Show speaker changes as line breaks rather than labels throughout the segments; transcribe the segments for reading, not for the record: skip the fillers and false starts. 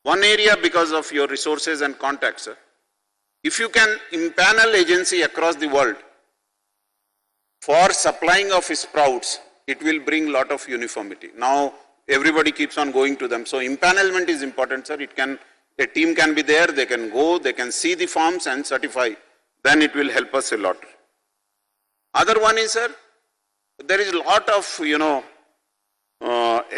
One area because of your resources and contacts, sir. If you can impanel agency across the world for supplying of sprouts, it will bring lot of uniformity. Now everybody keeps on going to them. So impanelment is important, sir. A team can be there, they can go, they can see the farms and certify. Then it will help us a lot. Other one is, sir, there is a lot of,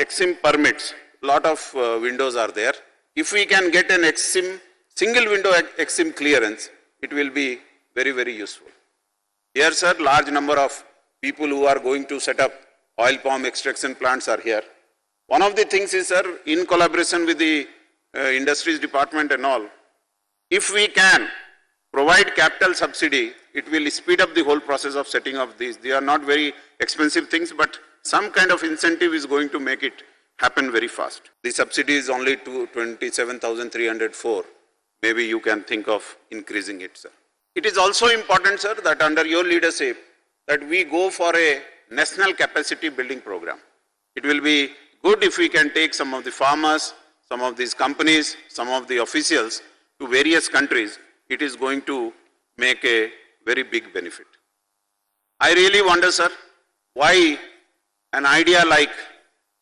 EXIM permits, lot of windows are there. If we can get an EXIM, single window EXIM clearance, it will be very, very useful. Here, sir, large number of people who are going to set up oil palm extraction plants are here. One of the things is, sir, in collaboration with the industries department and all, if we can provide capital subsidy, it will speed up the whole process of setting up these. They are not very expensive things, but some kind of incentive is going to make it happen very fast. The subsidy is only to 27,304. Maybe you can think of increasing it, sir. It is also important, sir, that under your leadership, that we go for a national capacity building program. It will be good if we can take some of the farmers, some of these companies, some of the officials to various countries. It is going to make a very big benefit. I really wonder, sir, why an idea like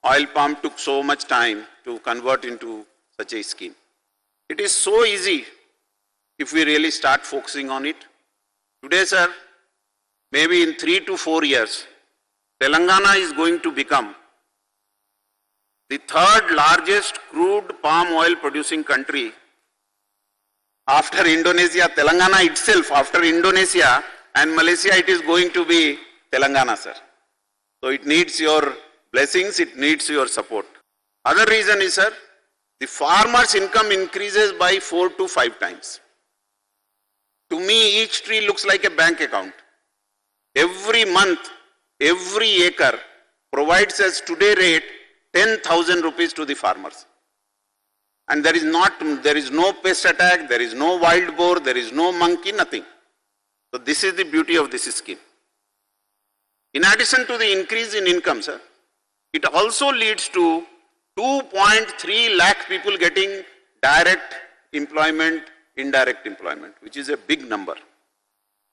oil palm took so much time to convert into such a scheme. It is so easy if we really start focusing on it. Today, sir, maybe in 3 to 4 years, Telangana is going to become the third largest crude palm oil producing country after Indonesia. Telangana itself, after Indonesia and Malaysia, it is going to be Telangana, sir. So it needs your blessings, it needs your support. Other reason is, sir, the farmer's income increases by 4 to 5 times. To me, each tree looks like a bank account. Every month, every acre provides us today rate 10,000 rupees to the farmers. And there is no pest attack, there is no wild boar, there is no monkey, nothing. So this is the beauty of this scheme. In addition to the increase in income, sir, it also leads to 2.3 lakh people getting direct employment, indirect employment, which is a big number.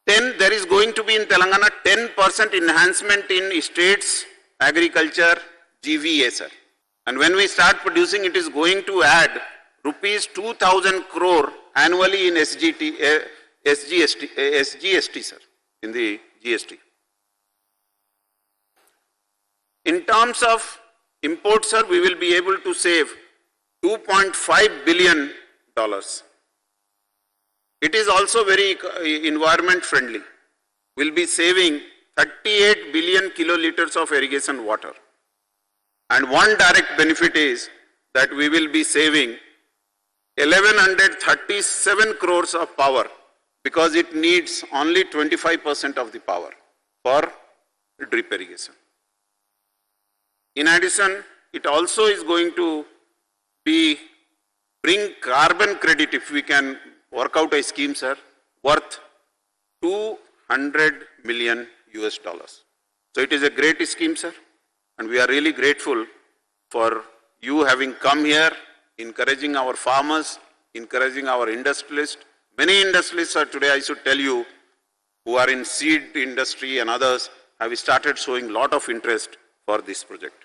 Then there is going to be in Telangana 10% enhancement in states agriculture GVA, sir. And when we start producing, it is going to add rupees 2,000 crore annually in SGST, sir, in the GST. In terms of imports, sir, we will be able to save $2.5 billion. It is also very environment friendly. We'll be saving 38 billion kiloliters of irrigation water. And one direct benefit is that we will be saving 1137 crores of power because it needs only 25% of the power for drip irrigation. In addition, it also is going to bring carbon credit, if we can work out a scheme, sir, worth $200 million US. So it is a great scheme, sir, and we are really grateful for you having come here, encouraging our farmers, encouraging our industrialists. Many industrialists, sir, today I should tell you, who are in seed industry and others, have started showing lot of interest for this project.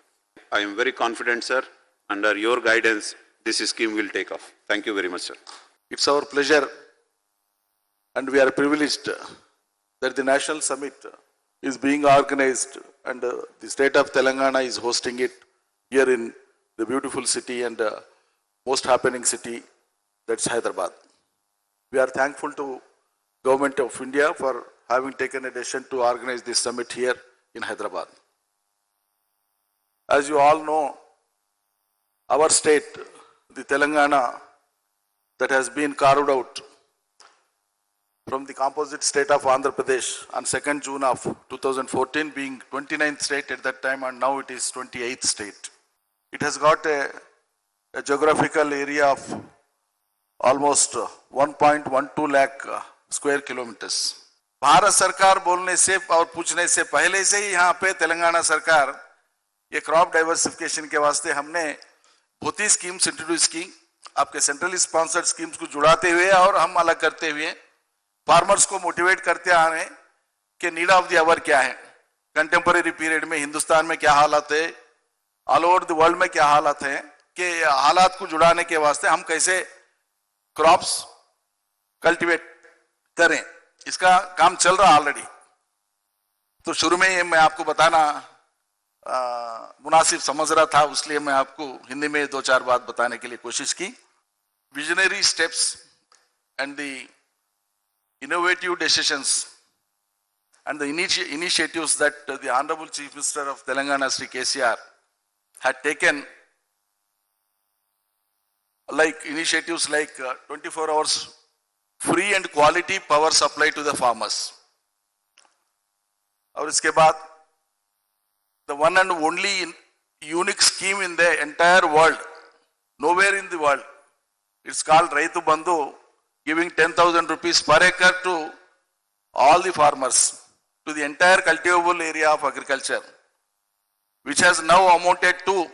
I am very confident, sir, under your guidance, this scheme will take off. Thank you very much, sir.
It's our pleasure and we are privileged that the National Summit is being organized and the state of Telangana is hosting it here in the beautiful city and most happening city, that's Hyderabad. We are thankful to Government of India for having taken a decision to organize this summit here in Hyderabad. As you all know, our state, the Telangana, that has been carved out from the composite state of Andhra Pradesh on 2nd June of 2014, being 29th state at that time, and now it is 28th state. It has got a geographical area of almost 1.12 lakh square kilometers. Bharat सरकार बोलने से और पूछने से पहले से ही यहाँ पे तेलंगाना सरकार ये क्रॉप डाइवर्सिफिकेशन के वास्ते हमने बहुत ही स्कीम्स इंट्रोड्यूस की आपके सेंट्रली स्पॉन्सर्ड स्कीम्स को जुड़ाते हुए और हम अलग करते हुए फार्मर्स को मोटिवेट करते आ रहे हैं कि नीड ऑफ द आवर क्या है, कंटेम्पररी पीरियड में हिंदुस्तान में क्या हालात है, ऑल ओवर द वर्ल्ड में क्या हालात है, कि हालात को जुड़ाने के वास्ते हम कैसे क्रॉप्स कल्टीवेट करें, इसका काम चल रहा ऑलरेडी। तो शुरू में ये मैं आपको बताना मुनासिब समझ रहा था, इसलिए मैं आपको हिंदी में 2-4 बात बताने के लिए कोशिश की। Visionary steps and the innovative decisions and the initiatives that the Honorable Chief Minister of Telangana, Sri KCR, had taken, like initiatives like 24 hours free and quality power supply to the farmers. और इसके बाद the one and only unique scheme in the entire world, nowhere in the world, it's called Raitu Bandhu, giving 10,000 rupees per acre to all the farmers, to the entire cultivable area of agriculture, which has now amounted to,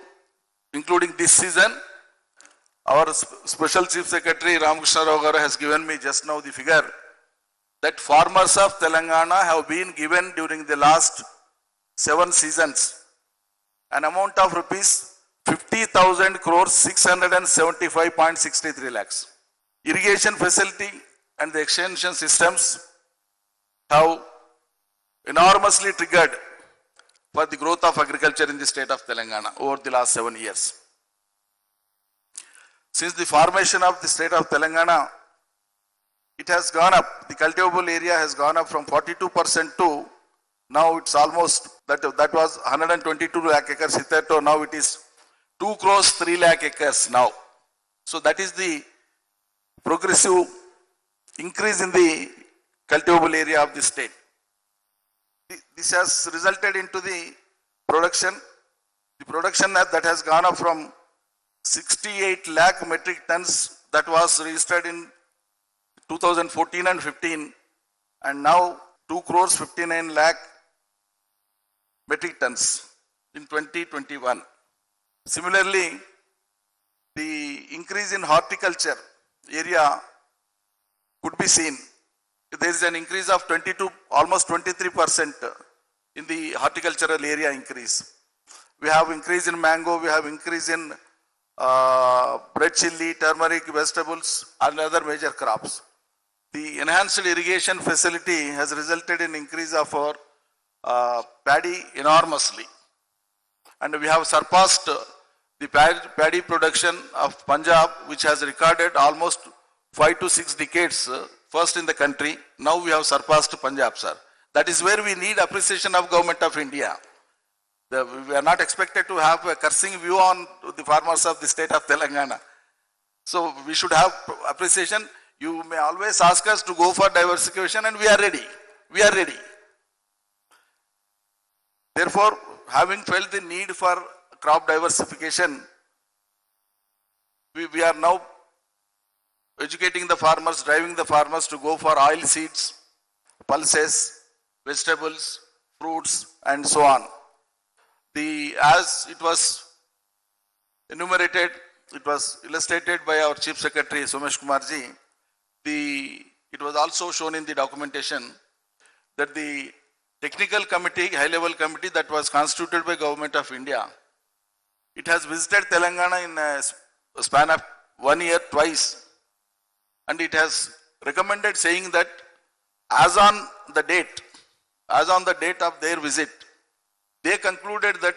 including this season, our Special Chief Secretary Ramakrishna Rao Garu has given me just now the figure that farmers of Telangana have been given during the last 7 seasons an amount of rupees 50,000 crores 675.63 lakhs. Irrigation facility and the extension systems have enormously triggered for the growth of agriculture in the state of Telangana over the last 7 years. Since the formation of the state of Telangana, it has gone up, the cultivable area has gone up from 42% to now it's almost, that was 122 lakh acres hitherto, now it is 2 crores 3 lakh acres now. So that is the progressive increase in the cultivable area of the state. This has resulted into the production that has gone up from 68 lakh metric tons that was registered in 2014 and 15, and now 2 crores 59 lakh metric tons in 2021. Similarly, the increase in horticulture area could be seen. There is an increase of 22, almost 23% in the horticultural area increase. We have increase in mango, we have increase in red chilli, turmeric, vegetables and other major crops. The enhanced irrigation facility has resulted in increase of our paddy enormously. And we have surpassed the paddy production of Punjab, which has recorded almost 5 to 6 decades, first in the country. Now we have surpassed Punjab, sir. That is where we need appreciation of Government of India. We are not expected to have a cursing view on the farmers of the state of Telangana. So we should have appreciation. You may always ask us to go for diversification, and we are ready. We are ready. Therefore, having felt the need for crop diversification, we are now educating the farmers, driving the farmers to go for oil seeds, pulses, vegetables, fruits, and so on. As it was enumerated, it was illustrated by our Chief Secretary Somesh Kumar ji, it was also shown in the documentation that the technical committee, high-level committee that was constituted by Government of India, it has visited Telangana in a span of 1 year twice, and it has recommended saying that as on the date of their visit, they concluded that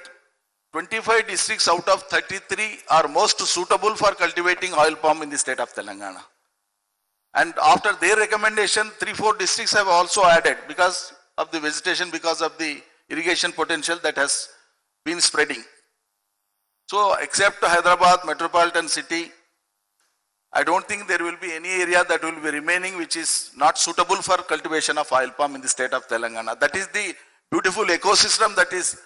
25 districts out of 33 are most suitable for cultivating oil palm in the state of Telangana. And after their recommendation, 3-4 districts have also added because of the vegetation, because of the irrigation potential that has been spreading. So except Hyderabad metropolitan city, I don't think there will be any area that will be remaining which is not suitable for cultivation of oil palm in the state of Telangana. That is the beautiful ecosystem that is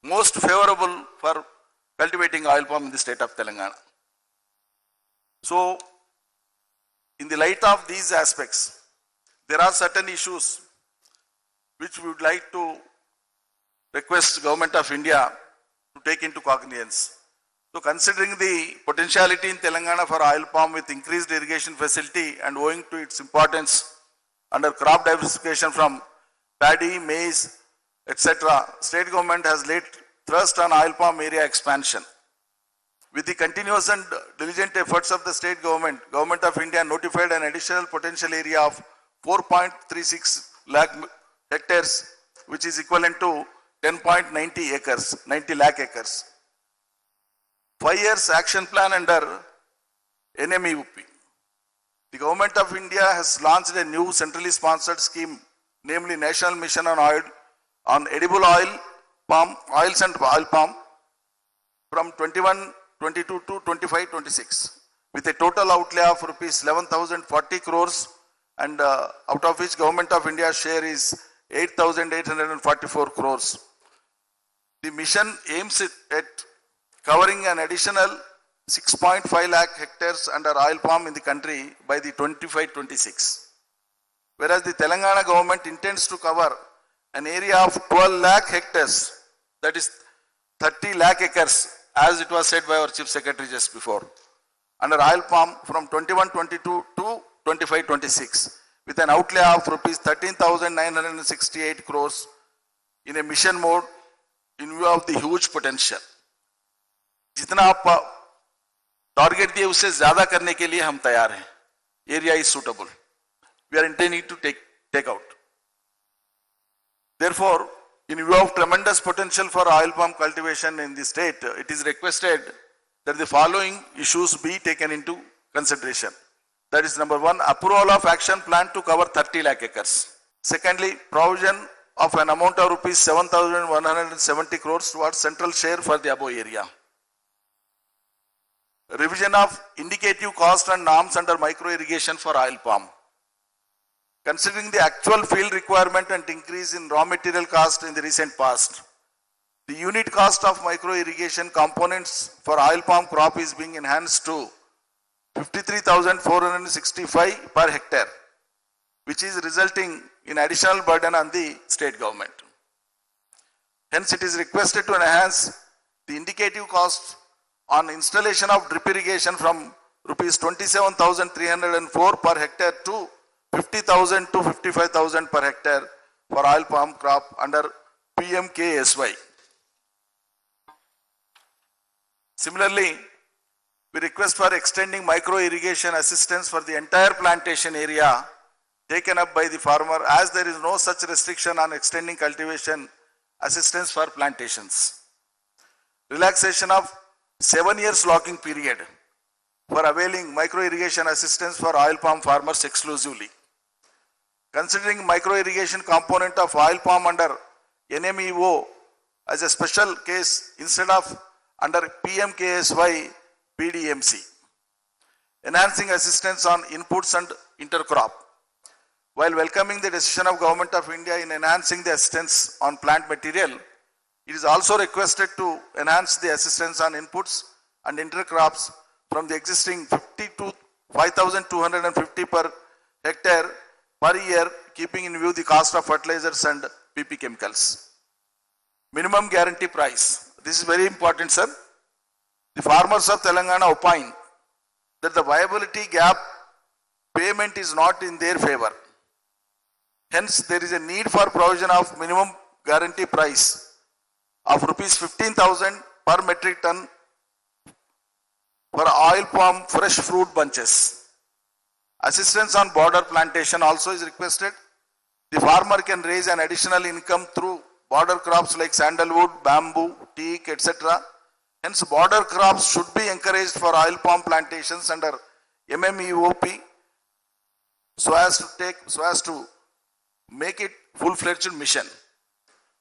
most favorable for cultivating oil palm in the state of Telangana. So, in the light of these aspects, there are certain issues which we would like to request Government of India to take into cognizance. So considering the potentiality in Telangana for oil palm with increased irrigation facility and owing to its importance under crop diversification from paddy, maize, etc., state government has laid thrust on oil palm area expansion. With the continuous and diligent efforts of the state government, Government of India notified an additional potential area of 4.36 lakh hectares, which is equivalent to 10.90 acres, 90 lakh acres. 5 years action plan under NMEUP. The Government of India has launched a new centrally sponsored scheme, namely National Mission on Oil, on Edible Oil, Palm, Oils and Oil Palm from 21-22 to 25-26 with a total outlay of rupees 11,040 crores and out of which Government of India's share is 8,844 crores. The mission aims at covering an additional 6.5 lakh hectares under oil palm in the country by the 25-26. Whereas the Telangana government intends to cover an area of 12 lakh hectares, that is 30 lakh acres, as it was said by our Chief Secretary just before, under oil palm from 21-22 to 25-26 with an outlay of rupees 13,968 crores in a mission mode in view of the huge potential. जितना आप target दिए उससे ज्यादा करने के लिए हम तैयार हैं. Area is suitable. We are intending to take out. Therefore, in view of tremendous potential for oil palm cultivation in the state, it is requested that the following issues be taken into consideration. That is number one, approval of action plan to cover 30 lakh acres. Secondly, provision of an amount of rupees 7,170 crores towards central share for the above area. Revision of indicative cost and norms under micro irrigation for oil palm. Considering the actual field requirement and increase in raw material cost in the recent past, the unit cost of micro irrigation components for oil palm crop is being enhanced to 53,465 per hectare, which is resulting in additional burden on the state government. Hence, it is requested to enhance the indicative cost on installation of drip irrigation from rupees 27,304 per hectare to 50,000 to 55,000 per hectare for oil palm crop under PMKSY. Similarly, we request for extending micro irrigation assistance for the entire plantation area taken up by the farmer, as there is no such restriction on extending cultivation assistance for plantations. Relaxation of 7 years locking period for availing micro irrigation assistance for oil palm farmers exclusively. Considering micro irrigation component of oil palm under NMEO as a special case instead of under PMKSY PDMC. Enhancing assistance on inputs and intercrop. While welcoming the decision of Government of India in enhancing the assistance on plant material, it is also requested to enhance the assistance on inputs and intercrops from the existing 50 to 5,250 per hectare per year, keeping in view the cost of fertilizers and PP chemicals. Minimum guarantee price. This is very important, sir. The farmers of Telangana opine that the viability gap payment is not in their favor. Hence, there is a need for provision of minimum guarantee price of rupees 15,000 per metric ton for oil palm fresh fruit bunches. Assistance on border plantation also is requested. The farmer can raise an additional income through border crops like sandalwood, bamboo, teak, etc. Hence, border crops should be encouraged for oil palm plantations under MMEOP so as to make it full-fledged mission.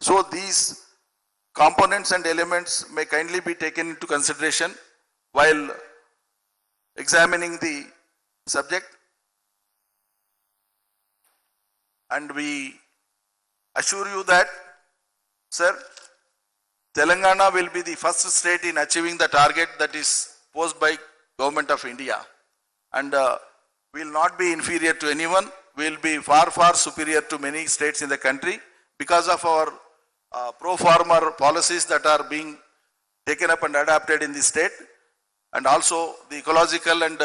So these components and elements may kindly be taken into consideration while examining the subject. And we assure you that, sir, Telangana will be the first state in achieving the target that is posed by Government of India. And we will not be inferior to anyone. We will be far, far superior to many states in the country because of our pro-farmer policies that are being taken up and adapted in the state, and also the ecological and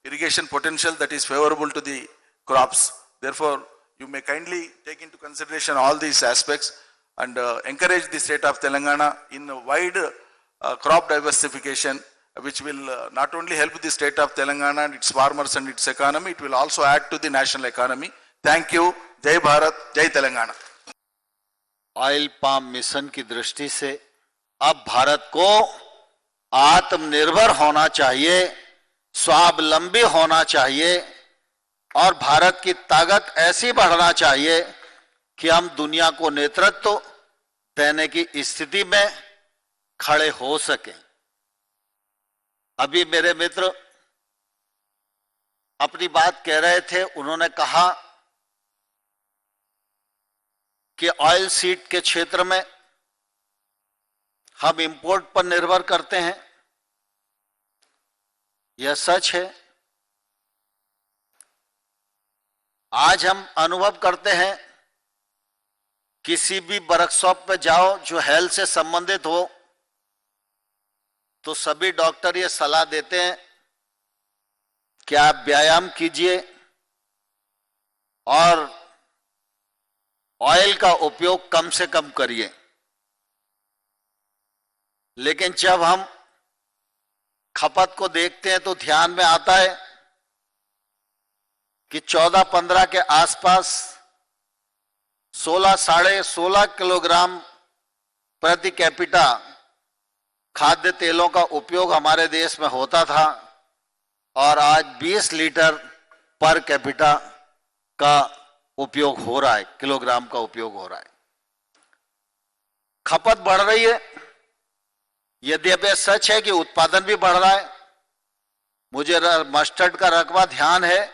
irrigation potential that is favorable to the crops. Therefore, you may kindly take into consideration all these aspects and encourage the state of Telangana in a wide crop diversification, which will not only help the state of Telangana and its farmers and its economy, it will also add to the national economy. Thank you. Jai Bharat, Jai Telangana.
Oil palm mission की दृष्टि से अब भारत को आत्मनिर्भर होना चाहिए, स्वावलंबी होना चाहिए और भारत की ताकत ऐसी बढ़ना चाहिए कि हम दुनिया को नेतृत्व देने की स्थिति में खड़े हो सकें। अभी मेरे मित्र अपनी बात कह रहे थे, उन्होंने कहा कि ऑयल सीड के क्षेत्र में हम इंपोर्ट पर निर्भर करते हैं। यह सच है। आज हम अनुभव करते हैं, किसी भी वर्कशॉप पे जाओ जो हेल्थ से संबंधित हो, तो सभी डॉक्टर ये सलाह देते हैं कि आप व्यायाम कीजिए और ऑयल का उपयोग कम से कम करिए। लेकिन जब हम खपत को देखते हैं तो ध्यान में आता है कि 14-15 के आसपास 16-16.5 किलोग्राम प्रति कैपिटा खाद्य तेलों का उपयोग हमारे देश में होता था और आज 20 लीटर पर कैपिटा का उपयोग हो रहा है, किलोग्राम का उपयोग हो रहा है। खपत बढ़ रही है। यद्यपि यह सच है कि उत्पादन भी बढ़ रहा है। मुझे मस्टर्ड का रकबा ध्यान है,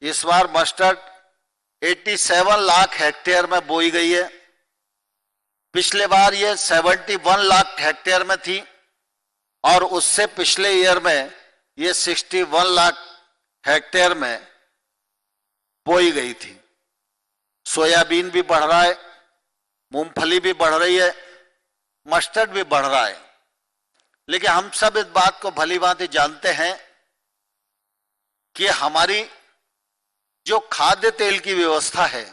इस बार मस्टर्ड 87 लाख हेक्टेयर में बोई गई है। पिछले बार ये 71 लाख हेक्टेयर में थी और उससे पिछले ईयर में ये 61 लाख हेक्टेयर में बोई गई थी। सोयाबीन भी बढ़ रहा है, मूंगफली भी बढ़ रही है, मस्टर्ड भी बढ़ रहा है। लेकिन हम सब इस बात को भली भांति जानते हैं कि हमारी जो खाद्य तेल की व्यवस्था है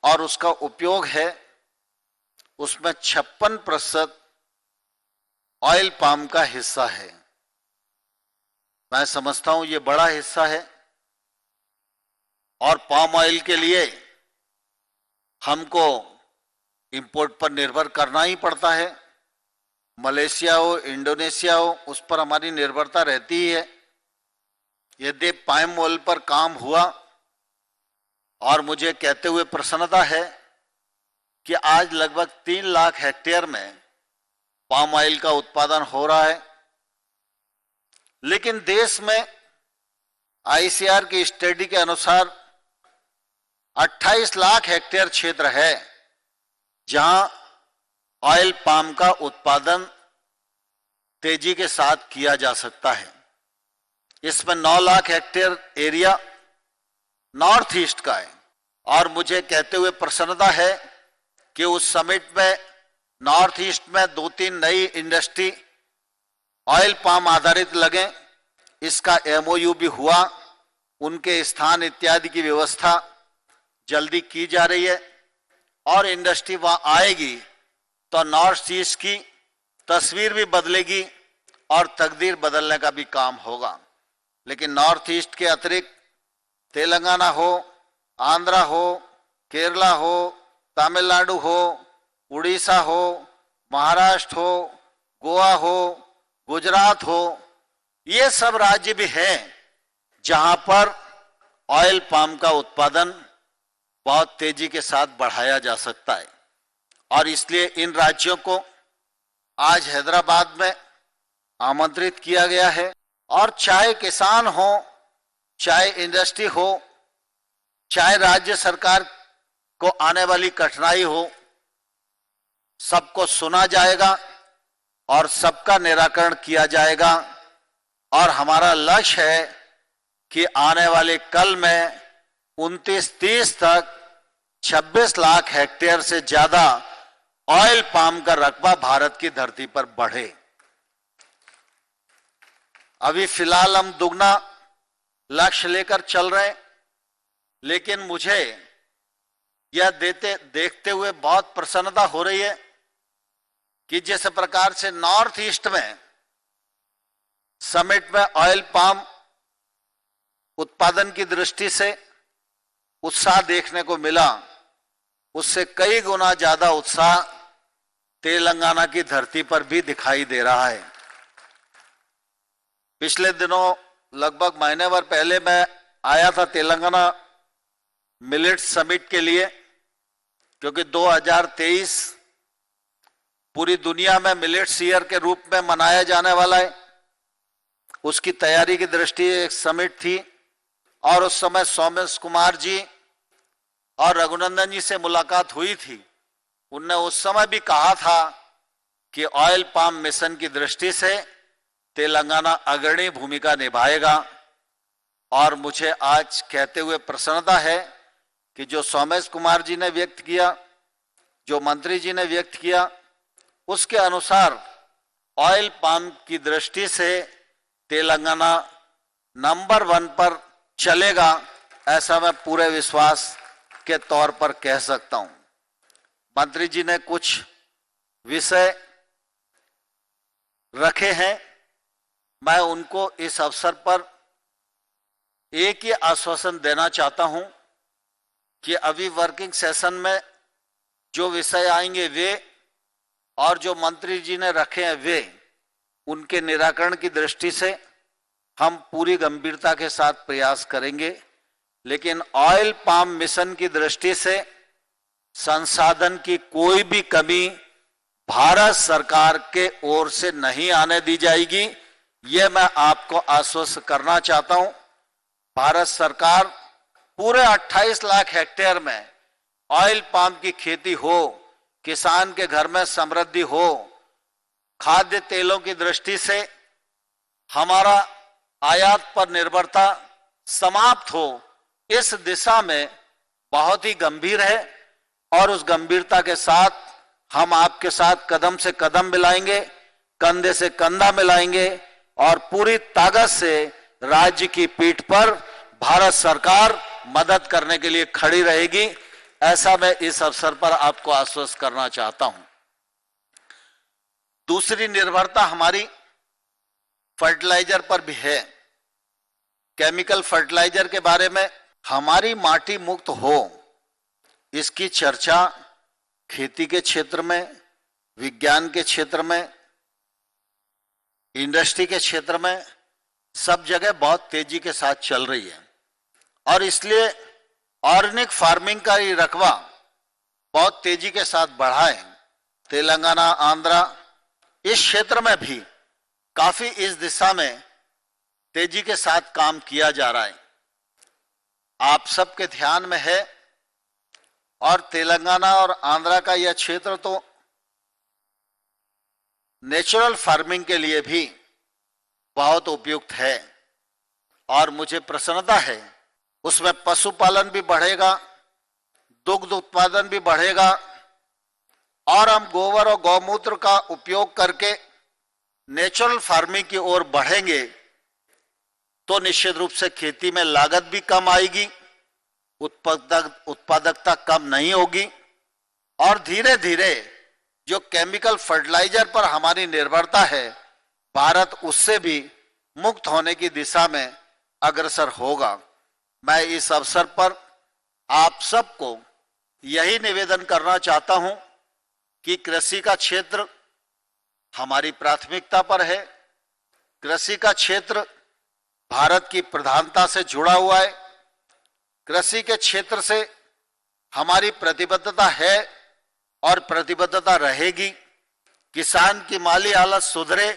और उसका उपयोग है, उसमें 56% ऑयल पाम का हिस्सा है। मैं समझता हूं ये बड़ा हिस्सा है और पाम ऑयल के लिए हमको इंपोर्ट पर निर्भर करना ही पड़ता है। मलेशिया हो, इंडोनेशिया हो, उस पर हमारी निर्भरता रहती ही है। यदि पाम ऑयल पर काम हुआ और मुझे कहते हुए प्रसन्नता है कि आज लगभग 3 लाख हेक्टेयर में पाम ऑयल का उत्पादन हो रहा है। लेकिन देश में आईसीआर की स्टडी के अनुसार 28 लाख हेक्टेयर क्षेत्र है जहां ऑयल पाम का उत्पादन तेजी के साथ किया जा सकता है। इसमें 9 lakh hectare area north east का है और मुझे कहते हुए प्रसन्नता है कि उस समिट में नॉर्थ ईस्ट में 2-3 नई इंडस्ट्री ऑयल पाम आधारित लगे। इसका एमओयू भी हुआ, उनके स्थान इत्यादि की व्यवस्था जल्दी की जा रही है और इंडस्ट्री वहां आएगी तो नॉर्थ ईस्ट की तस्वीर भी बदलेगी और तकदीर बदलने का भी काम होगा। लेकिन नॉर्थ ईस्ट के अतिरिक्त तेलंगाना हो, आंध्रा हो, केरला हो, तमिलनाडु हो, उड़ीसा हो, महाराष्ट्र हो, गोवा हो, गुजरात हो, ये सब राज्य भी हैं जहां पर ऑयल पाम का उत्पादन बहुत तेजी के साथ बढ़ाया जा सकता है। और इसलिए इन राज्यों को आज हैदराबाद में आमंत्रित किया गया है और चाहे किसान हो, चाहे इंडस्ट्री हो, चाहे राज्य सरकार को आने वाली कठिनाई हो, सबको सुना जाएगा और सबका निराकरण किया जाएगा। और हमारा लक्ष्य है कि आने वाले कल में 29-30 तक 26 लाख हेक्टेयर से ज्यादा ऑयल पाम का रकबा भारत की धरती पर बढ़े। अभी फिलहाल हम दुगना लक्ष्य लेकर चल रहे हैं, लेकिन मुझे यह देखते हुए बहुत प्रसन्नता हो रही है कि जिस प्रकार से नॉर्थ ईस्ट में समिट में ऑयल पाम उत्पादन की दृष्टि से उत्साह देखने को मिला, उससे कई गुना ज्यादा उत्साह तेलंगाना की धरती पर भी दिखाई दे रहा है। पिछले दिनों लगभग महीने भर पहले मैं आया था तेलंगाना मिलेट समिट के लिए, क्योंकि 2023 पूरी दुनिया में मिलेट्स ईयर के रूप में मनाया जाने वाला है। उसकी तैयारी की दृष्टि एक समिट थी और उस समय सोमेश कुमार जी और रघुनंदन जी से मुलाकात हुई थी। उनने उस समय भी कहा था कि ऑयल पाम मिशन की दृष्टि से तेलंगाना अग्रणी भूमिका निभाएगा, और मुझे आज कहते हुए प्रसन्नता है कि जो सोमेश कुमार जी ने व्यक्त किया, जो मंत्री जी ने व्यक्त किया, उसके अनुसार ऑयल पाम की दृष्टि से तेलंगाना नंबर 1 पर चलेगा, ऐसा मैं पूरे विश्वास के तौर पर कह सकता हूं। मंत्री जी ने कुछ विषय रखे हैं, मैं उनको इस अवसर पर एक ही आश्वासन देना चाहता हूं कि अभी वर्किंग सेशन में जो विषय आएंगे वे, और जो मंत्री जी ने रखे हैं वे, उनके निराकरण की दृष्टि से हम पूरी गंभीरता के साथ प्रयास करेंगे। लेकिन ऑयल पाम मिशन की दृष्टि से संसाधन की कोई भी कमी भारत सरकार के ओर से नहीं आने दी जाएगी, ये मैं आपको आश्वस्त करना चाहता हूं। भारत सरकार पूरे 28 लाख हेक्टेयर में ऑयल पाम की खेती हो, किसान के घर में समृद्धि हो, खाद्य तेलों की दृष्टि से हमारा आयात पर निर्भरता समाप्त हो, इस दिशा में बहुत ही गंभीर है, और उस गंभीरता के साथ हम आपके साथ कदम से कदम मिलाएंगे, कंधे से कंधा मिलाएंगे, और पूरी ताकत से राज्य की पीठ पर भारत सरकार मदद करने के लिए खड़ी रहेगी, ऐसा मैं इस अवसर पर आपको आश्वस्त करना चाहता हूं। दूसरी निर्भरता हमारी फर्टिलाइजर पर भी है। केमिकल फर्टिलाइजर के बारे में हमारी माटी मुक्त हो, इसकी चर्चा खेती के क्षेत्र में, विज्ञान के क्षेत्र में, इंडस्ट्री के क्षेत्र में, सब जगह बहुत तेजी के साथ चल रही है, और इसलिए ऑर्गेनिक फार्मिंग का ये रकबा बहुत तेजी के साथ बढ़ा है। तेलंगाना, आंध्रा, इस क्षेत्र में भी काफी इस दिशा में तेजी के साथ काम किया जा रहा है। आप सबके ध्यान में है, और तेलंगाना और आंध्रा का यह क्षेत्र तो नेचुरल फार्मिंग के लिए भी बहुत उपयुक्त है, और मुझे प्रसन्नता है उसमें पशुपालन भी बढ़ेगा, दुग्ध उत्पादन भी बढ़ेगा, और हम गोबर और गौमूत्र का उपयोग करके नेचुरल फार्मिंग की ओर बढ़ेंगे तो निश्चित रूप से खेती में लागत भी कम आएगी, उत्पादकता कम नहीं होगी, और धीरे धीरे जो केमिकल फर्टिलाइजर पर हमारी निर्भरता है, भारत उससे भी मुक्त होने की दिशा में अग्रसर होगा। मैं इस अवसर पर आप सबको यही निवेदन करना चाहता हूं कि कृषि का क्षेत्र हमारी प्राथमिकता पर है। कृषि का क्षेत्र भारत की प्रधानता से जुड़ा हुआ है। कृषि के क्षेत्र से हमारी प्रतिबद्धता है और प्रतिबद्धता रहेगी। किसान की माली हालत सुधरे,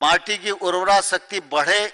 माटी की उर्वरा शक्ति बढ़े,